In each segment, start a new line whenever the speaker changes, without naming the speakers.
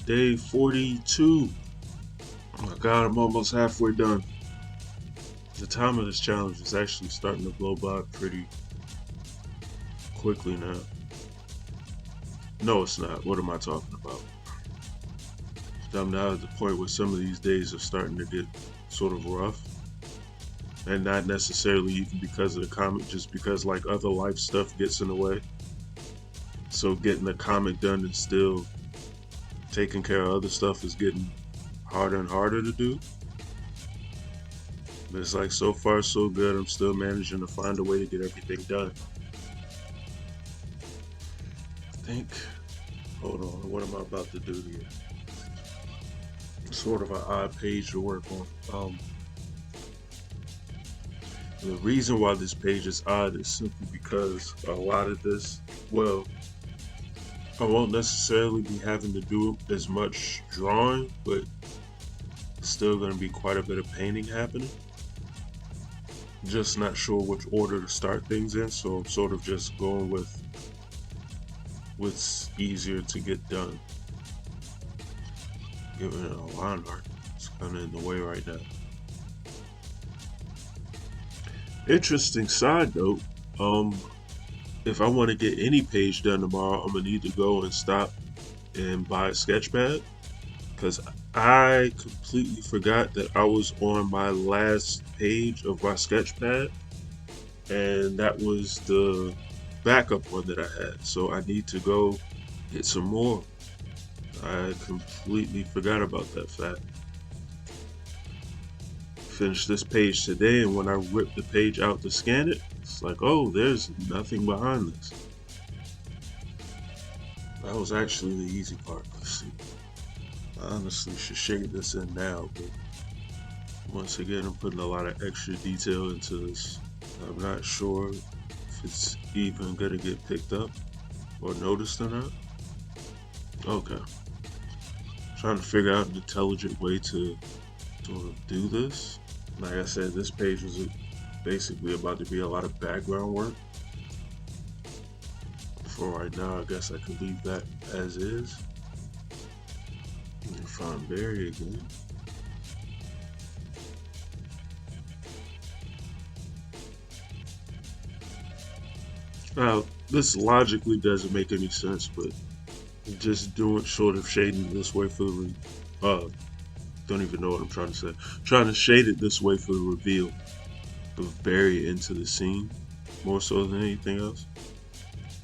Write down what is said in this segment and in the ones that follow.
day 42. Oh my god, I'm almost halfway done. The time of this challenge is actually starting to blow by pretty quickly now. No, it's not. What am I talking about? I'm now at the point where some of these days are starting to get sort of rough. And not necessarily even because of the comic, just because like other life stuff gets in the way. So getting the comic done and still taking care of other stuff is getting harder and harder to do. But it's like so far so good. I'm still managing to find a way to get everything done. I think. Hold on. What am I about to do here? Sort of an odd page to work on. The reason why this page is odd is simply because a lot of this, well, I won't necessarily be having to do as much drawing, but it's still going to be quite a bit of painting happening. Just not sure which order to start things in, so I'm sort of just going with what's easier to get done. Giving it a line art, it's kind of in the way right now. Interesting side note, if I want to get any page done tomorrow, I'm gonna need to go and stop and buy a sketch pad, because I completely forgot that I was on my last page of my sketch pad, and that was the backup one that I had. So I need to go get some more. I completely forgot about that fact. Finish this page today, and when I rip the page out to scan it, it's like, oh, there's nothing behind this. That was actually the easy part. Let's see. I honestly should shade this in now, but once again, I'm putting a lot of extra detail into this. I'm not sure if it's even gonna get picked up or noticed or not. Okay. Trying to figure out an intelligent way to sort of do this. Like I said, this page was basically about to be a lot of background work. For right now, I guess I could leave that as is. And find Barry again. Now, this logically doesn't make any sense, but just doing sort of shading this way for the don't even know what I'm trying to say. Trying to shade it this way for the reveal of Barry into the scene, more so than anything else.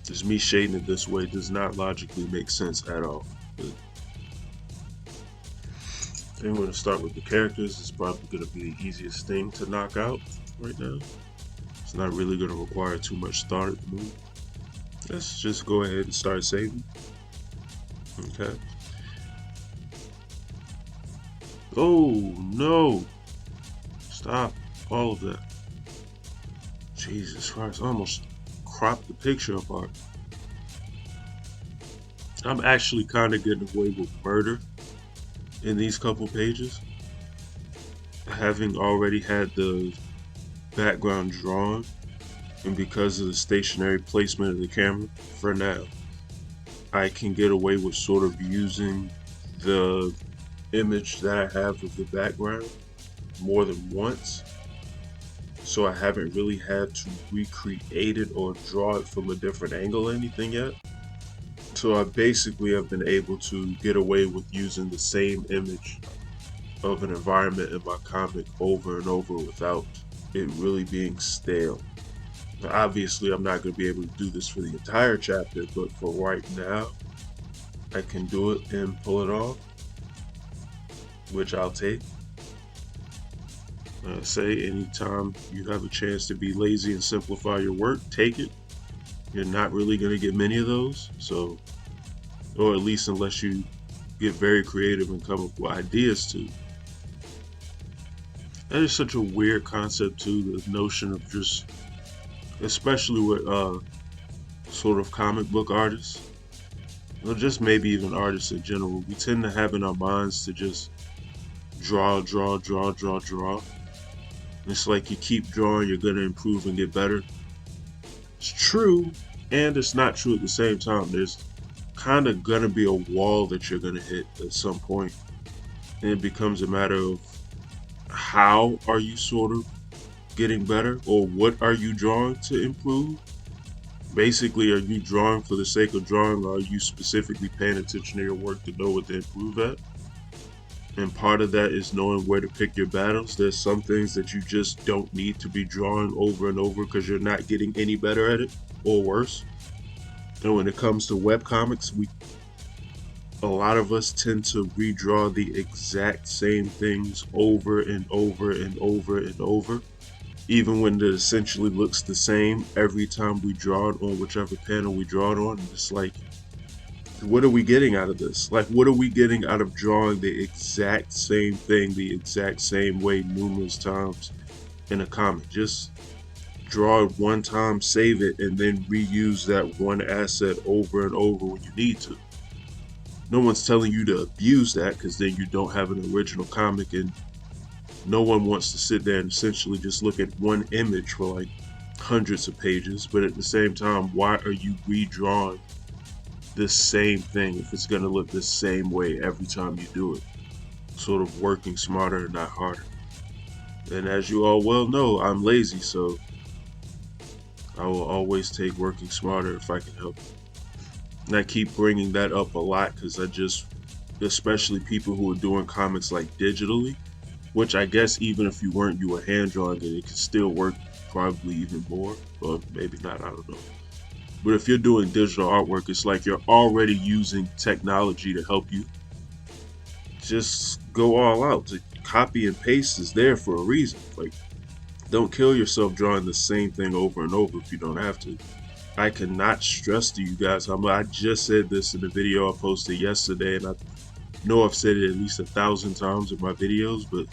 Just me shading it this way does not logically make sense at all. But I think we're going to start with the characters. It's probably going to be the easiest thing to knock out right now. It's not really going to require too much thought at the move. Let's just go ahead and start saving. Okay. Oh no! Stop all of that. Jesus Christ, I almost cropped the picture apart. I'm actually kind of getting away with murder in these couple pages. Having already had the background drawn, and because of the stationary placement of the camera, for now, I can get away with sort of using the image that I have of the background more than once. So I haven't really had to recreate it or draw it from a different angle or anything yet. So I basically have been able to get away with using the same image of an environment in my comic over and over without it really being stale. Now, obviously, I'm not going to be able to do this for the entire chapter, but for right now, I can do it and pull it off, which I'll take. Say anytime you have a chance to be lazy and simplify your work, take it. You're not really going to get many of those, so, or at least unless you get very creative and come up with ideas too. That is such a weird concept too, the notion of just, especially with sort of comic book artists, or just maybe even artists in general, we tend to have in our minds to just draw. It's like you keep drawing, you're going to improve and get better. It's true, and it's not true at the same time. There's kind of gonna be a wall that you're gonna hit at some point, and it becomes a matter of how are you sort of getting better, or what are you drawing to improve. Basically, are you drawing for the sake of drawing, or are you specifically paying attention to your work to know what to improve at? And part of that is knowing where to pick your battles. There's some things that you just don't need to be drawing over and over because you're not getting any better at it, or worse. And when it comes to webcomics, a lot of us tend to redraw the exact same things over and over and over and over, even when it essentially looks the same every time we draw it on whichever panel we draw it on. And it's like, what are we getting out of this? Like, what are we getting out of drawing the exact same thing the exact same way numerous times in a comic? Just draw it one time, save it, and then reuse that one asset over and over when you need to. No one's telling you to abuse that, because then you don't have an original comic, and no one wants to sit there and essentially just look at one image for like hundreds of pages. But at the same time, why are you redrawing the same thing if it's going to look the same way every time you do it? Sort of working smarter and not harder. And as you all well know, I'm lazy, so I will always take working smarter if I can help it. And I keep bringing that up a lot because especially people who are doing comics like digitally, which I guess even if you weren't, you were hand drawing it, it could still work probably even more, or maybe not, I don't know. But if you're doing digital artwork, it's like you're already using technology to help you. Just go all out. The copy and paste is there for a reason. Like, don't kill yourself drawing the same thing over and over if you don't have to. I cannot stress to you guys I just said this in the video I posted yesterday, and I know I've said it at least 1,000 times in my videos, but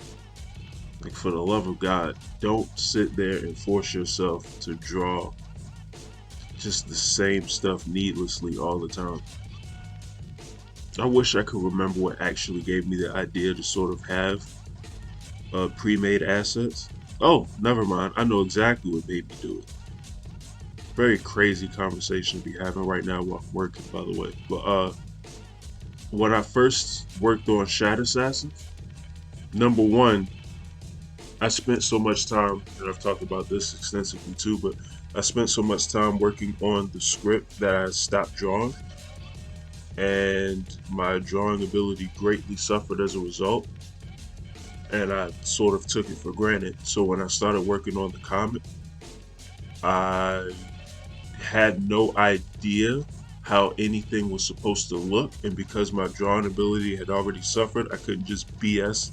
like, for the love of God, don't sit there and force yourself to draw just the same stuff needlessly all the time. I wish I could remember what actually gave me the idea to sort of have pre-made assets. Oh, never mind. I know exactly what made me do it. Very crazy conversation to be having right now while I'm working, by the way. But when I first worked on Shadow Assassins, number one, I spent so much time, and I've talked about this extensively too, but I spent so much time working on the script that I stopped drawing, and my drawing ability greatly suffered as a result, and I sort of took it for granted. So when I started working on the comic, I had no idea how anything was supposed to look, and because my drawing ability had already suffered, I couldn't just BS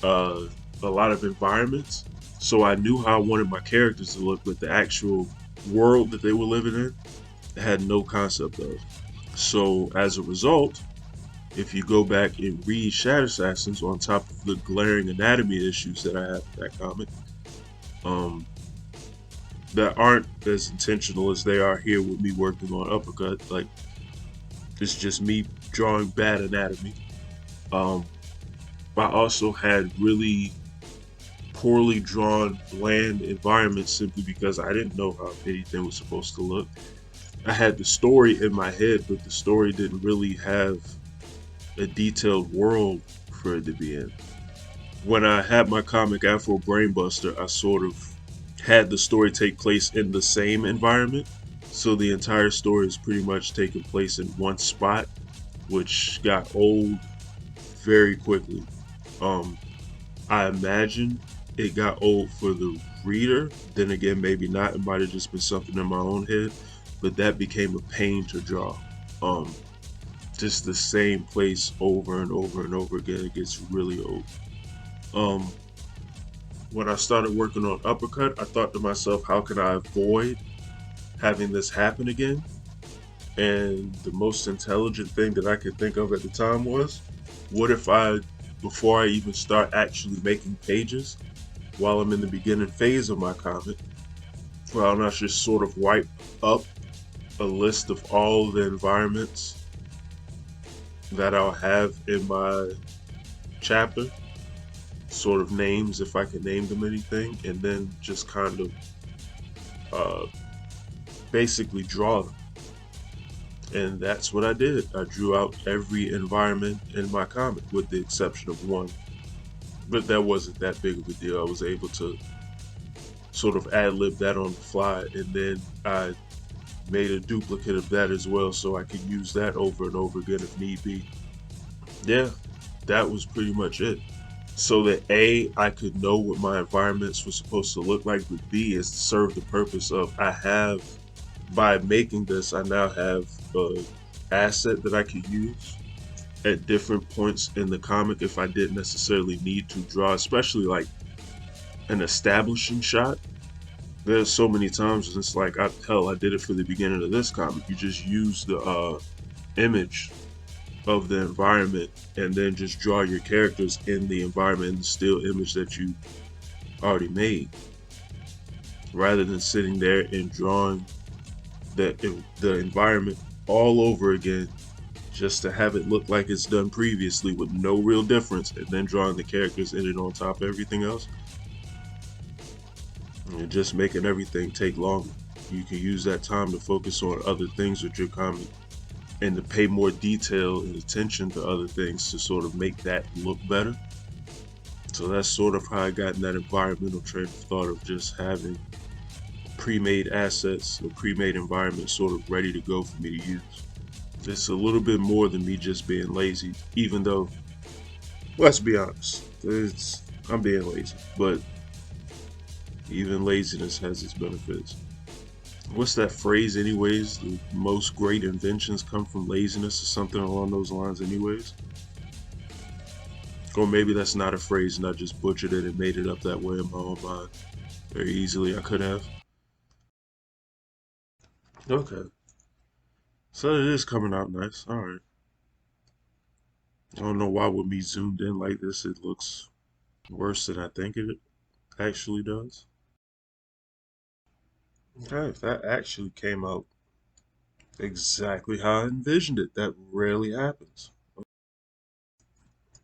a lot of environments. So I knew how I wanted my characters to look, but the actual world that they were living in, I had no concept of. So as a result, if you go back and read Shadow Assassins, on top of the glaring anatomy issues that I have in that comic, that aren't as intentional as they are here with me working on Uppercut. Like, it's just me drawing bad anatomy. I also had really poorly drawn, bland environments simply because I didn't know how anything was supposed to look. I had the story in my head, but the story didn't really have a detailed world for it to be in. When I had my comic Afro Brainbuster, I sort of had the story take place in the same environment. So the entire story is pretty much taking place in one spot, which got old very quickly. I imagine it got old for the reader. Then again, maybe not. It might have just been something in my own head, but that became a pain to draw. Just the same place over and over and over again. It gets really old. When I started working on Uppercut, I thought to myself, how can I avoid having this happen again? And the most intelligent thing that I could think of at the time was, what if before I even start actually making pages, while I'm in the beginning phase of my comic, why not just sort of wipe up a list of all the environments that I'll have in my chapter, sort of names, if I can name them anything, and then just kind of basically draw them. And that's what I did. I drew out every environment in my comic with the exception of one. But that wasn't that big of a deal. I was able to sort of ad lib that on the fly, and then I made a duplicate of that as well so I could use that over and over again if need be. Yeah, that was pretty much it. So that A, I could know what my environments were supposed to look like, but B, is to serve the purpose of I have, by making this, I now have a asset that I could use at different points in the comic if I didn't necessarily need to draw, especially like an establishing shot. There's so many times and it's like, I did it for the beginning of this comic. You just use the image of the environment and then just draw your characters in the environment in the still image that you already made, rather than sitting there and drawing the environment all over again just to have it look like it's done previously with no real difference, and then drawing the characters in it on top of everything else, and just making everything take longer. You can use that time to focus on other things with your comic and to pay more detail and attention to other things to sort of make that look better. So that's sort of how I got in that environmental train of thought of just having pre-made assets or pre-made environments sort of ready to go for me to use. It's a little bit more than me just being lazy, even though, let's be honest, I'm being lazy, but even laziness has its benefits. What's that phrase anyways? The most great inventions come from laziness or something along those lines anyways? Or maybe that's not a phrase and I just butchered it and made it up that way in my own mind. Very easily I could have. Okay. So it is coming out nice. Alright. I don't know why with me zoomed in like this it looks worse than I think it actually does. Okay, if that actually came out exactly how I envisioned it, that rarely happens.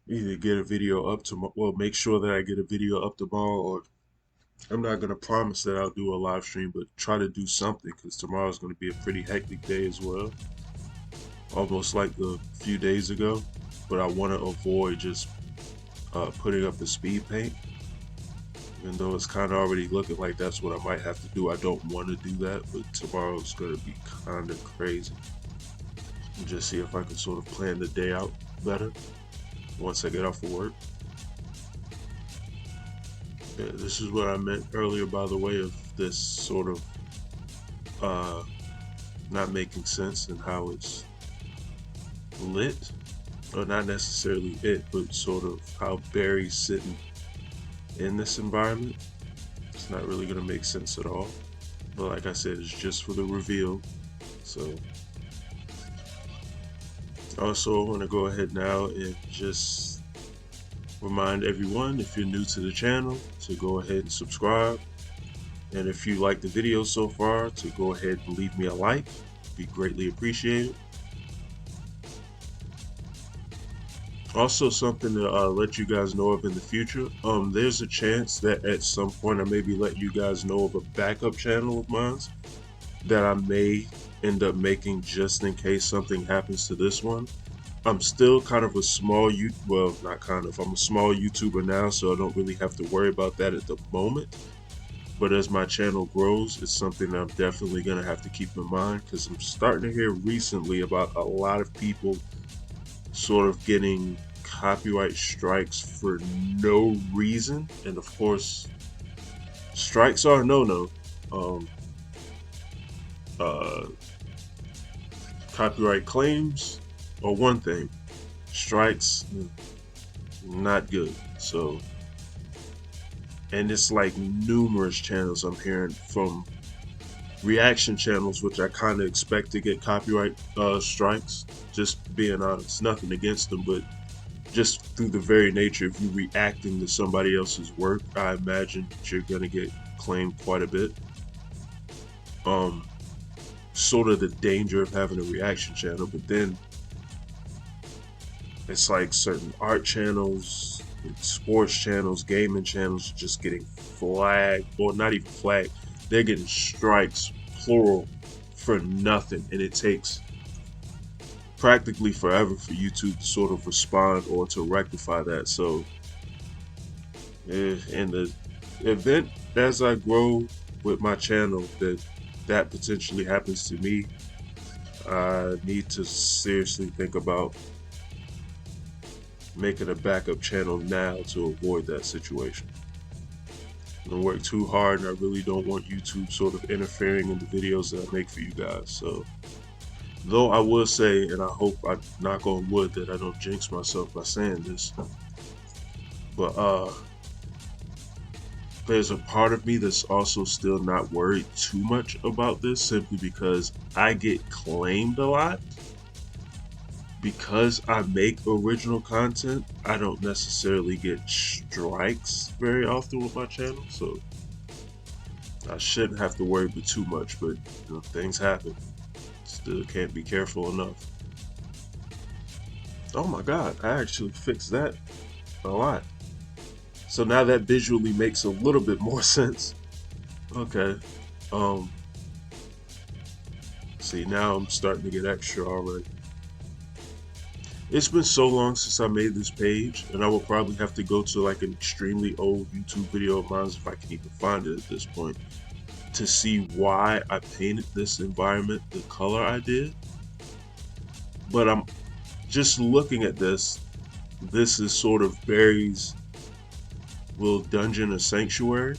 Either get a video up tomorrow, well, make sure that I get a video up tomorrow, or I'm not going to promise that I'll do a live stream, but try to do something because tomorrow's going to be a pretty hectic day as well. Almost like a few days ago, but I want to avoid just putting up the speed paint. Even though it's kind of already looking like that's what I might have to do. I don't want to do that, but tomorrow's going to be kind of crazy. And just see if I can sort of plan the day out better once I get off of work. Yeah, this is what I meant earlier, by the way, of this sort of uh, not making sense and how it's lit, or not necessarily it, but sort of how Barry's sitting in this environment. It's not really going to make sense at all. But like I said, it's just for the reveal. So also I want to go ahead now and just remind everyone, if you're new to the channel, to go ahead and subscribe. And if you like the video so far, to go ahead and leave me a like. It'd be greatly appreciated. Also, something to let you guys know of in the future. There's a chance that at some point I maybe let you guys know of a backup channel of mine that I may end up making just in case something happens to this one. I'm still kind of a small well, not kind of, I'm a small YouTuber now, so I don't really have to worry about that at the moment. But as my channel grows, it's something that I'm definitely going to have to keep in mind, because I'm starting to hear recently about a lot of people sort of getting copyright strikes for no reason. And of course, strikes are no-no. Uh, Copyright claims are one thing, strikes not good. So, and it's like numerous channels I'm hearing from, reaction channels, which I kind of expect to get copyright strikes. Just being honest, nothing against them, but just through the very nature of you reacting to somebody else's work, I imagine that you're gonna get claimed quite a bit. Sort of the danger of having a reaction channel, but then it's like certain art channels, sports channels, gaming channels just getting flagged, or not even flagged, they're getting strikes, plural, for nothing. And it takes practically forever for YouTube to sort of respond or to rectify that. So in the event as I grow with my channel that potentially happens to me, I need to seriously think about making a backup channel now to avoid that situation. I don't work too hard, and I really don't want YouTube sort of interfering in the videos that I make for you guys. So, though I will say, and I hope I knock on wood that I don't jinx myself by saying this, but there's a part of me that's also still not worried too much about this, simply because I get claimed a lot. Because I make original content, I don't necessarily get strikes very often with my channel, so I shouldn't have to worry about too much, but things happen. Still can't be careful enough. Oh my god, I actually fixed that a lot. So now that visually makes a little bit more sense. Okay. See, now I'm starting to get extra already. It's been so long since I made this page, and I will probably have to go to like an extremely old YouTube video of mine, if I can even find it at this point, to see why I painted this environment the color I did. But I'm just looking at this. This is sort of Barry's little dungeon or sanctuary.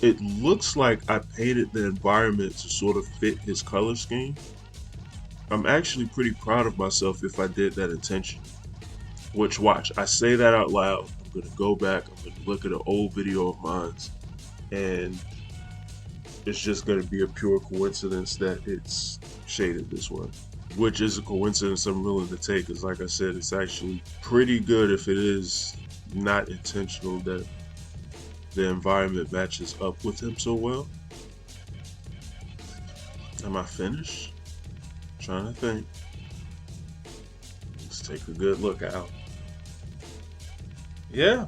It looks like I painted the environment to sort of fit his color scheme. I'm actually pretty proud of myself if I did that intentionally. Which, watch, I say that out loud. I'm gonna go back, I'm gonna look at an old video of mine, and it's just gonna be a pure coincidence that it's shaded this way. Which is a coincidence I'm willing to take, because like I said, it's actually pretty good if it is not intentional that the environment matches up with him so well. Am I finished? I'm trying to think. Let's take a good look out. Yeah,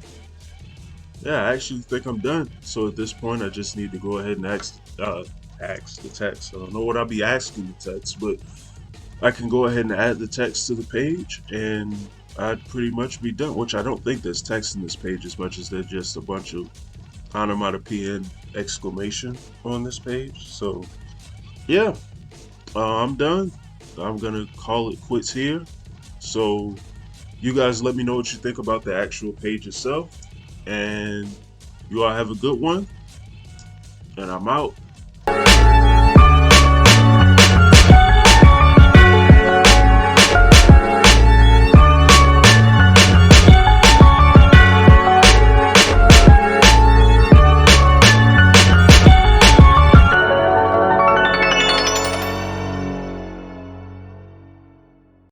I actually think I'm done. So at this point, I just need to go ahead and ask the text. I don't know what I'll be asking the text, but I can go ahead and add the text to the page, and I'd pretty much be done. Which I don't think there's text in this page as much as there's just a bunch of onomatopoeia exclamation on this page. So yeah, I'm done. I'm gonna call it quits here. So you guys let me know what you think about the actual page itself, and you all have a good one, and I'm out.